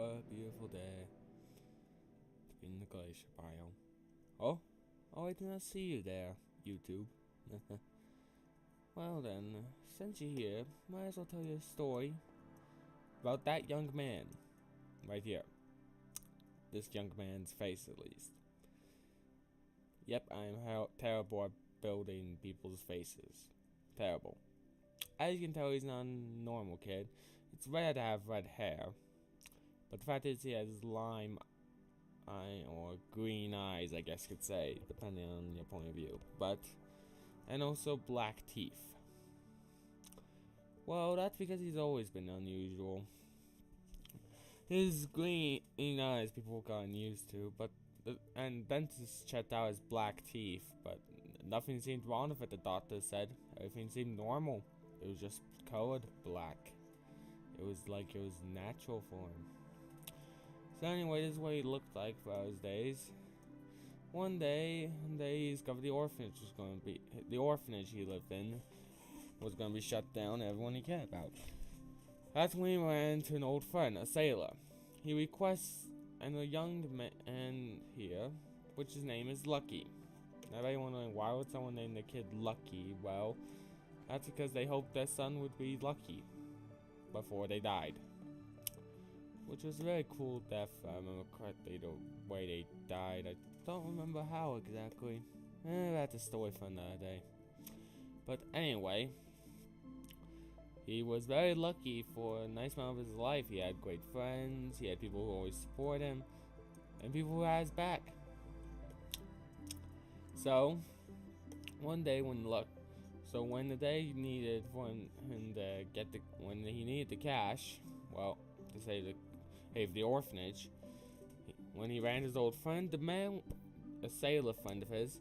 a beautiful day in the glacier biome. Oh, I did not see you there, YouTube. Well then, since you're here, might as well tell you a story about that young man right here. This young man's face, at least. Yep, I'm terrible at building people's faces. Terrible. As you can tell, he's not a normal kid. It's rare to have red hair, but the fact is he has lime eye or green eyes, I guess you could say, depending on your point of view. And also black teeth. Well, that's because he's always been unusual. His green eyes people gotten used to, and dentists checked out his black teeth, but nothing seemed wrong with it, the doctor said. Everything seemed normal. It was just colored black. It was like it was natural for him. So anyway, this is what he looked like for those days. One day he discovered the orphanage he lived in was gonna be shut down. Everyone he cared about. That's when he ran into an old friend, a sailor. He requests a young man here, which his name is Lucky. Now, everybody wondering why would someone name their kid Lucky? Well, that's because they hoped their son would be lucky before they died. Which was a very cool death, if I remember correctly, the way they died. I don't remember how exactly. That's a story for another day. But anyway, he was very lucky for a nice amount of his life. He had great friends, he had people who always support him, and people who had his back. So, one day when the day he needed when he needed the cash, well, to save the orphanage, when he ran his old friend, the man, a sailor friend of his,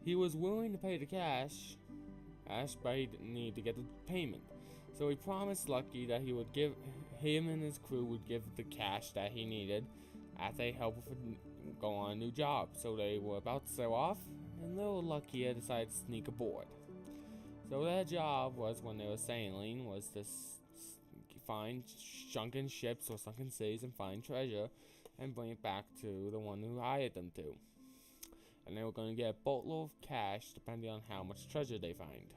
he was willing to pay the cash, but he needed to get the payment. So he promised Lucky that he would give him and his crew would give the cash that he needed as they help go on a new job. So they were about to sail off, and little Lucky had decided to sneak aboard. So their job was, when they were sailing, was to find sunken ships or sunken cities and find treasure and bring it back to the one who hired them to. And they were going to get a boatload of cash depending on how much treasure they find.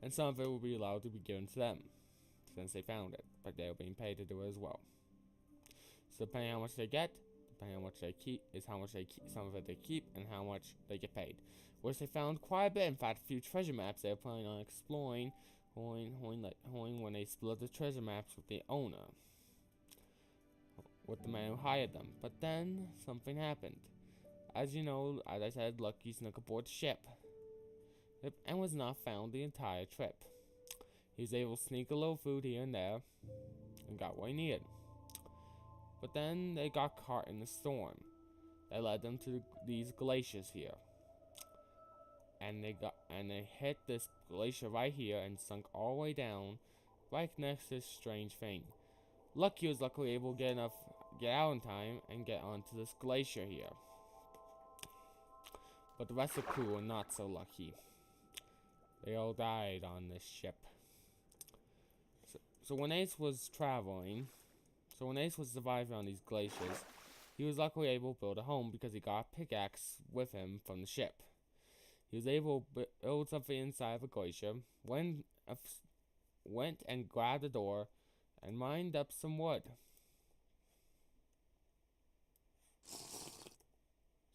And some of it will be allowed to be given to them since they found it, but they were being paid to do it as well. So depending on how much they get, depending on how much they keep, is how much they keep, some of it they keep, and how much they get paid. Which they found quite a bit. In fact, a few treasure maps they were planning on exploring when they split the treasure maps with the owner, with the man who hired them. But then something happened. As you know, as I said, Lucky snuck aboard the ship and was not found the entire trip. He was able to sneak a little food here and there and got what he needed. But then they got caught in the storm that led them to these glaciers here. And they hit this glacier right here and sunk all the way down right next to this strange thing. Lucky was luckily able to get out in time and get onto this glacier here. But the rest of the crew were not so lucky. They all died on this ship. So when Ace was surviving on these glaciers, he was luckily able to build a home because he got a pickaxe with him from the ship. He was able to build something inside of a glacier, went and grabbed the door, and mined up some wood.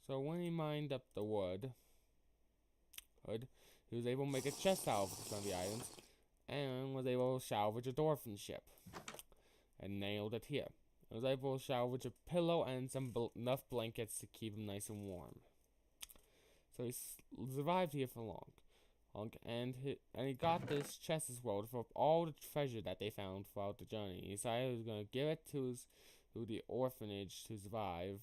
So when he mined up the wood, he was able to make a chest out of some of the items, and was able to salvage a door from the ship, and nailed it here. He was able to salvage a pillow and enough blankets to keep him nice and warm. So he survived here for long, and he got this chest as well for all the treasure that they found throughout the journey. He decided he was going to give it to the orphanage to survive,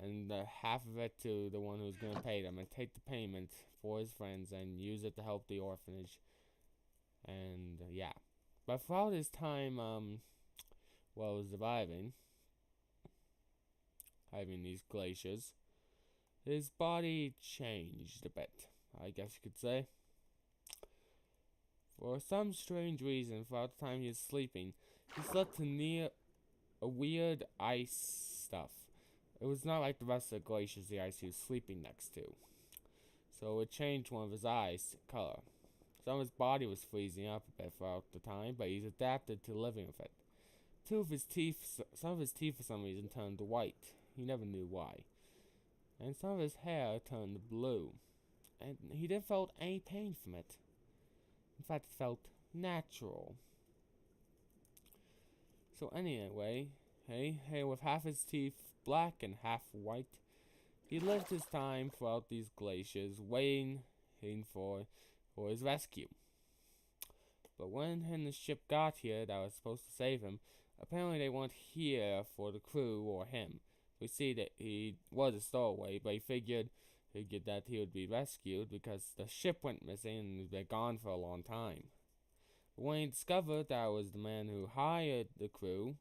and half of it to the one who was going to pay them, and take the payment for his friends and use it to help the orphanage. And yeah, but throughout his time, while surviving, having these glaciers, his body changed a bit, I guess you could say. For some strange reason, throughout the time he was sleeping, he slept near a weird ice stuff. It was not like the rest of the glaciers the ice he was sleeping next to. So it changed one of his eyes' color. Some of his body was freezing up a bit throughout the time, but he's adapted to living with it. Some of his teeth for some reason turned white. He never knew why. And some of his hair turned blue. And he didn't feel any pain from it. In fact, it felt natural. So anyway, with half his teeth black and half white, he lived his time throughout these glaciers, waiting for his rescue. But when the ship got here that was supposed to save him, apparently they weren't here for the crew or him. We see that he was a stowaway, but he figured that he would be rescued because the ship went missing and had been gone for a long time. But when he discovered that was the man who hired the crew,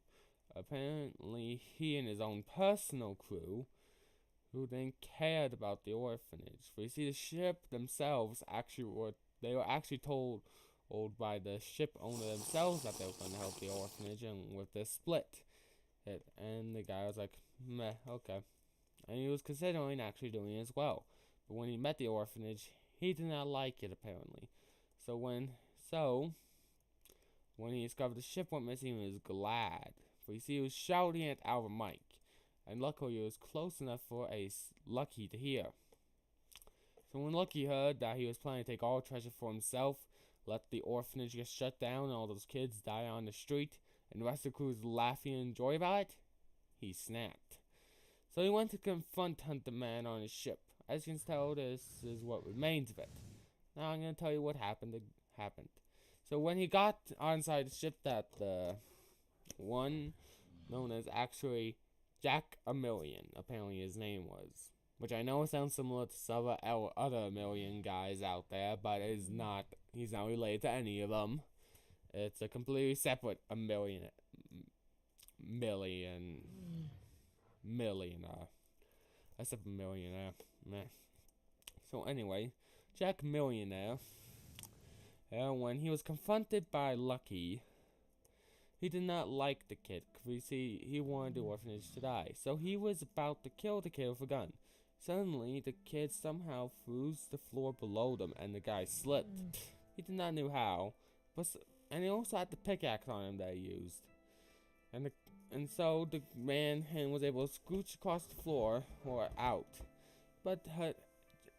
apparently he and his own personal crew, who then cared about the orphanage. For you see, the ship themselves they were actually told by the ship owner themselves that they were going to help the orphanage, and with this split it, and the guy was like, meh, okay. And he was considering actually doing it as well. But when he met the orphanage, he did not like it apparently. So when he discovered the ship went missing, he was glad. For you see, he was shouting it out of a mic. And luckily it was close enough for Lucky to hear. So when Lucky heard that he was planning to take all treasure for himself, let the orphanage get shut down and all those kids die on the street, and the rest of the crew was laughing and enjoying about it, he snapped. So he went to confront the man on his ship. As you can tell, this is what remains of it. Now I'm going to tell you what happened. So when he got onside the ship, that the one known as actually Jack a Million, apparently his name was. Which I know sounds similar to some other million guys out there, but it's not. He's not related to any of them. It's a completely separate millionaire. I said millionaire. Meh. So anyway, Jack Millionaire, when he was confronted by Lucky, he did not like the kid, because you see, he wanted the orphanage to die. So he was about to kill the kid with a gun. Suddenly, the kid somehow threw the floor below them, and the guy slipped. He did not know how, and he also had the pickaxe on him that he used. And so the man was able to scooch across the floor or out. But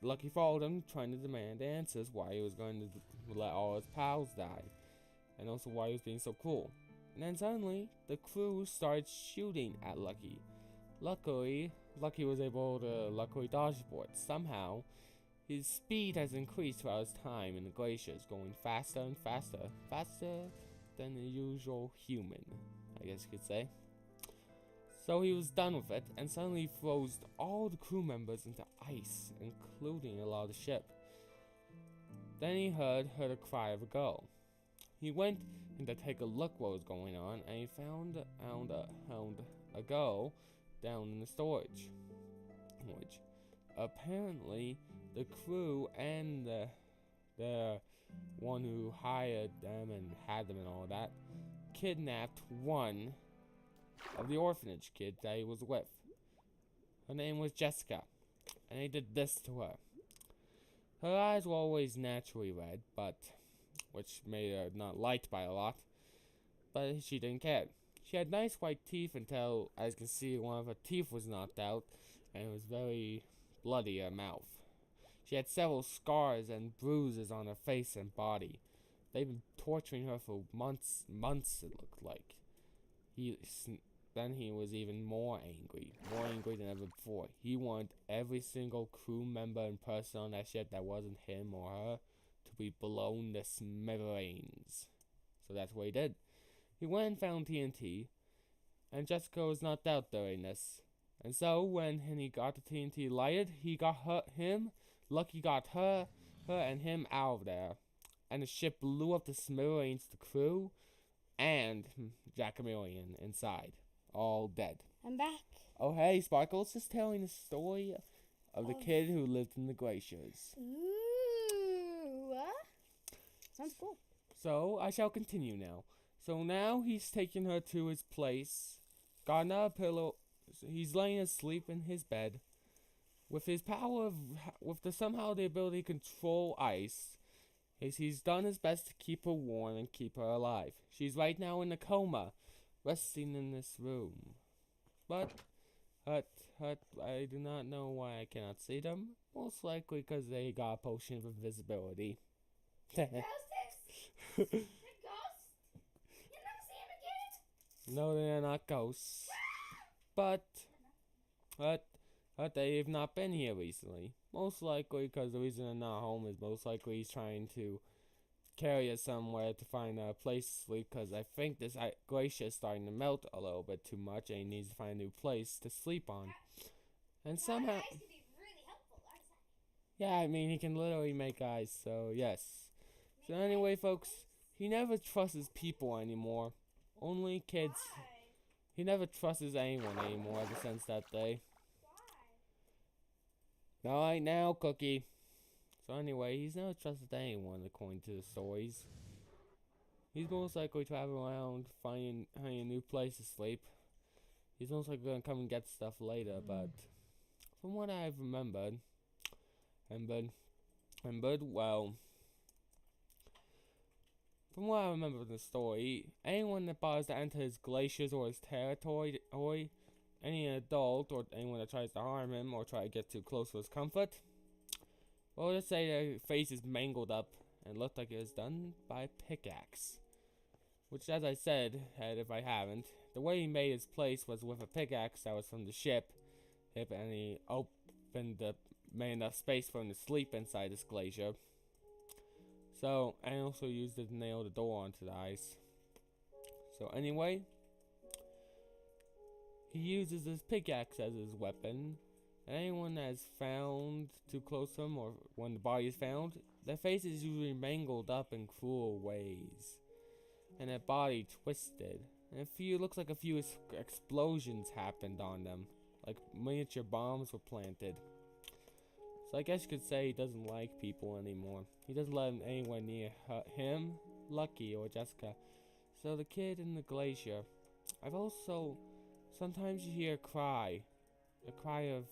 Lucky followed him, trying to demand answers why he was going to let all his pals die, and also why he was being so cruel. And then suddenly, the crew started shooting at Lucky. Luckily, Lucky was able to dodge the bullets. Somehow, his speed has increased throughout his time in the glaciers, going faster and faster. Faster than the usual human, I guess you could say. So he was done with it, and suddenly froze all the crew members into ice, including a lot of the ship. Then he heard a cry of a girl. He went in to take a look what was going on, and he found a girl down in the storage. Which apparently the crew and the one who hired them and had them and all that kidnapped one of the orphanage kids that he was with. Her name was Jessica, and they did this to her. Her eyes were always naturally red, which made her not liked by a lot, but she didn't care. She had nice white teeth until, as you can see, one of her teeth was knocked out, and it was very bloody, her mouth. She had several scars and bruises on her face and body. They'd been torturing her for months, it looked like. Then he was even more angry than ever before. He wanted every single crew member and person on that ship that wasn't him or her to be blown to smithereens. So that's what he did. He went and found TNT, and Jessica was knocked out during this. And so when he got the TNT lighted, he got Lucky got her and him out of there. And the ship blew up to smithereens, the crew, and Jack a Million inside. All dead. I'm back. Oh, hey, Sparkles, just telling the story of the kid who lived in the glaciers. Ooh, sounds cool. So, I shall continue now. So now he's taking her to his place got another pillow. He's laying asleep in his bed. With his power of, with the somehow the ability to control ice, he's done his best to keep her warm and keep her alive. She's right now in a coma, resting in this room. But, hut, I do not know why I cannot see them. Most likely because they got a potion of invisibility. Ghosts? They're ghosts? You never see him again? No, they're not ghosts. But they have not been here recently. Most likely because the reason they're not home is most likely he's trying to carry us somewhere to find a place to sleep, because I think this glacier is starting to melt a little bit too much and he needs to find a new place to sleep on. And somehow... Ice can be really helpful, yeah, I mean, he can literally make ice, so yes. So anyway, folks, he never trusts people anymore. Only kids. Why? He never trusts anyone anymore ever since that day. Why? Not right now, Cookie. So anyway, he's never trusted anyone according to the stories. He's most likely traveling around finding a new place to sleep. He's most likely gonna come and get stuff later, but from what I've remembered, well, from what I remember of the story, anyone that bothers to enter his glaciers or his territory, or any adult or anyone that tries to harm him or try to get too close to his comfort, well, let's say their face is mangled up and looked like it was done by a pickaxe. Which, as I said, if I haven't, the way he made his place was with a pickaxe that was from the ship, and he made enough space for him to sleep inside this glacier. So, and also used it to nail the door onto the ice. So anyway, he uses his pickaxe as his weapon. And anyone that is found too close to him, or when the body is found, their face is usually mangled up in cruel ways, and their body twisted. And looks like a few explosions happened on them, like miniature bombs were planted. So I guess you could say he doesn't like people anymore. He doesn't let anyone near him, Lucky, or Jessica. So the kid in the glacier. I've also, sometimes you hear a cry of,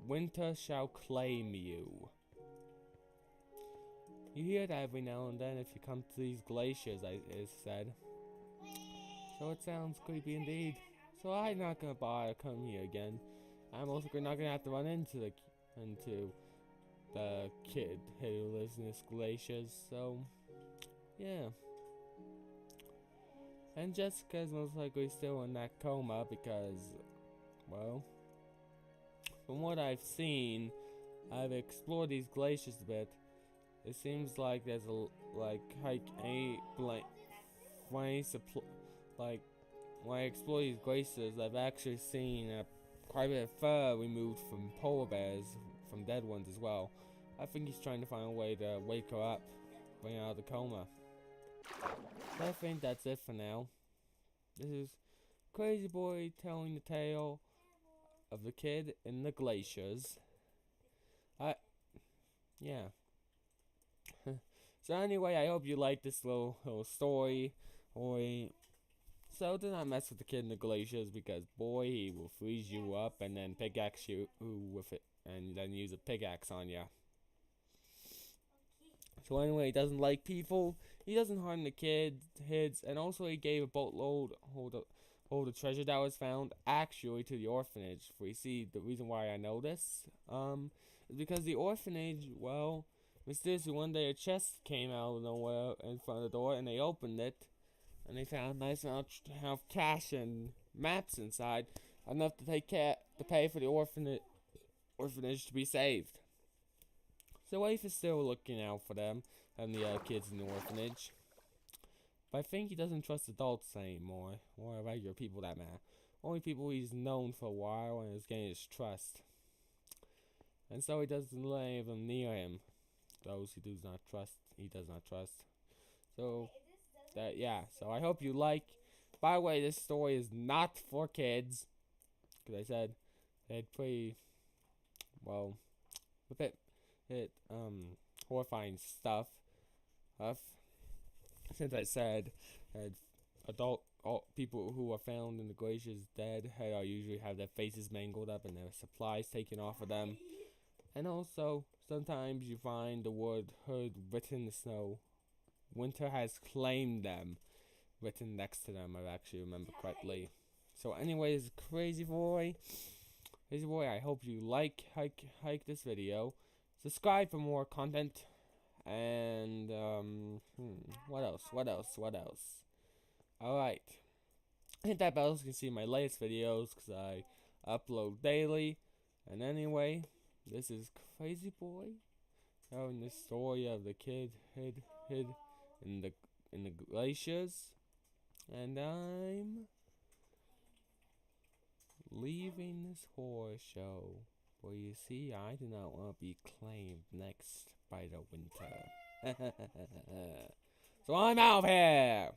"Winter shall claim you." You hear that every now and then if you come to these glaciers, it said. So it sounds creepy indeed. So I'm not gonna bother coming here again. I'm also not gonna have to run into the kid who lives in this glaciers. So yeah. And Jessica's most likely still in that coma because, well, from what I've seen, I've explored these glaciers a bit. It seems like there's when I explore these glaciers, I've actually seen quite a bit of fur removed from polar bears, from dead ones as well. I think he's trying to find a way to wake her up, bring her out of the coma. I think that's it for now. This is Crazy Boy telling the tale of the kid in the glaciers. Yeah. So anyway, I hope you liked this little story. So do not mess with the kid in the glaciers, because boy, he will freeze you up and then pickaxe you with it, and then use a pickaxe on you. So anyway, he doesn't like people. He doesn't harm the kids, and also he gave a boatload of treasure that was found actually to the orphanage. For you see, the reason why I know this is because the orphanage, well, mysteriously one day a chest came out of nowhere in front of the door, and they opened it, and they found a nice amount of cash and maps inside, enough to pay for the orphanage to be saved. So Waif is still looking out for them and the kids in the orphanage. But I think he doesn't trust adults anymore, or regular people that matter. Only people he's known for a while and is gaining his trust. And so he doesn't let any of them near him. Those he does not trust. So so I hope you like. By the way, this story is not for kids, because I said they had pretty, well, a bit horrifying stuff. Since I said all people who are found in the glaciers dead usually have their faces mangled up and their supplies taken off of them. And also, sometimes you find the word hood written in the snow. Winter has claimed them, written next to them, if I actually remember correctly. So anyways, Crazy Boy, I hope you hike this video. Subscribe for more content. And, what else? Alright. Hit that bell so you can see my latest videos, because I upload daily. And anyway, this is Crazy Boy telling the story of the kid hid in the glaciers, and I'm leaving this horror show. For you see, I do not want to be claimed next by the winter. So I'm out of here.